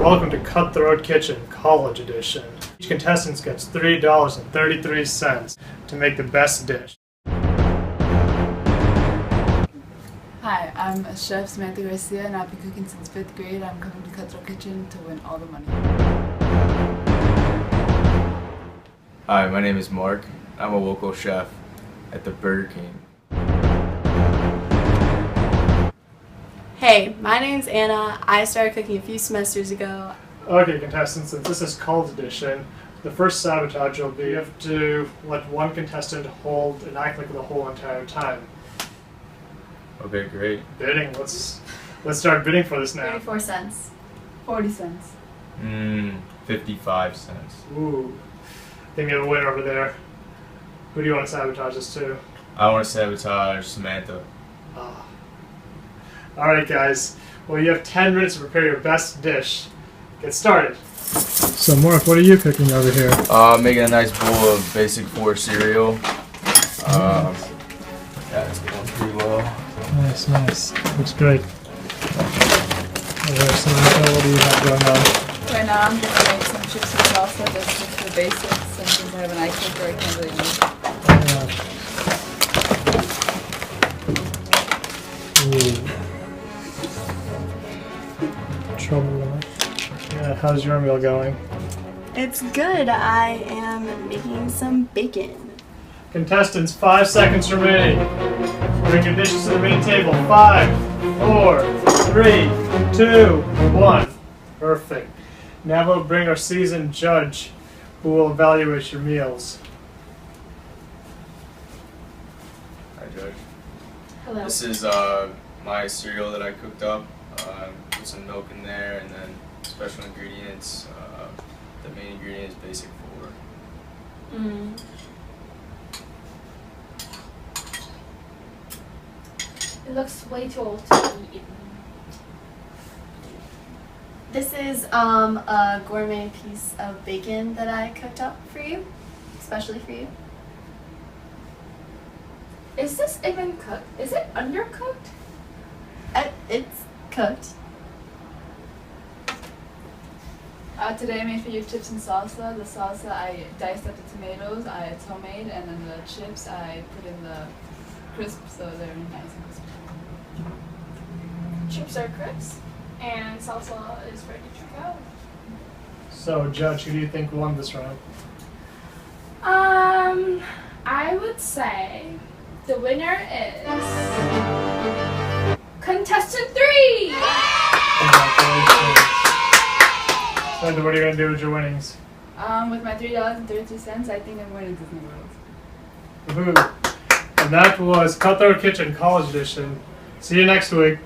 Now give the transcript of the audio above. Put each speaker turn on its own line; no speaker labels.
Welcome to Cutthroat Kitchen College Edition. Each contestant gets $3.33 to make the best dish.
Hi, I'm Chef Samantha Garcia and I've been cooking since 5th grade. I'm coming to Cutthroat Kitchen to win all the money.
Hi, my name is Mark. I'm a local chef at the Burger King.
Hey, my name's Anna. I started cooking a few semesters ago.
Okay, contestants, since this is College Edition, the first sabotage will be you have to let one contestant hold and act like the whole entire time.
Okay, great.
Bidding, let's start bidding for this now.
34 cents.
40 cents.
55 cents.
Ooh, I think we have a winner over there. Who do you want to sabotage this to?
I want to sabotage Samantha.
Ah. Alright guys, well you have 10 minutes to prepare your best dish. Get started. So Mark, what are you cooking over here?
Making a nice bowl of basic 4 cereal. Yeah, it's going pretty well.
Nice. Looks great. Alright, Samantha, what do you have going on?
Right now I'm going to make some chips and salsa just for the basics, and since I have an eye cooker I can't really use. Trouble. Yeah, how's your meal going?
It's good. I am making some bacon.
Contestants, 5 seconds remaining. Bring your dishes to the main table. 5, 4, 3, 2, 1. Perfect. Now we'll bring our seasoned judge who will evaluate your meals.
Hi, Judge.
Hello.
This is my cereal that I cooked up. Put some milk in there and then special ingredients. The main ingredient is basic 4.
It looks way too old to be eaten.
This is a gourmet piece of bacon that I cooked up for you, especially for you.
Is this even cooked? Is it undercooked?
It's cooked.
Today I made for you chips and salsa. The salsa I diced up the tomatoes, it's homemade, and then the chips I put in the crisp so they're nice and crispy.
Chips are crisp, and salsa is ready to go.
So, Judge, who do you think won this round?
I would say the winner is contestant 3.
Congratulations. Samantha, what are you going to do with your winnings?
With my $3.32, I think I'm winning Disney World.
Woohoo! And that was Cutthroat Kitchen College Edition. See you next week.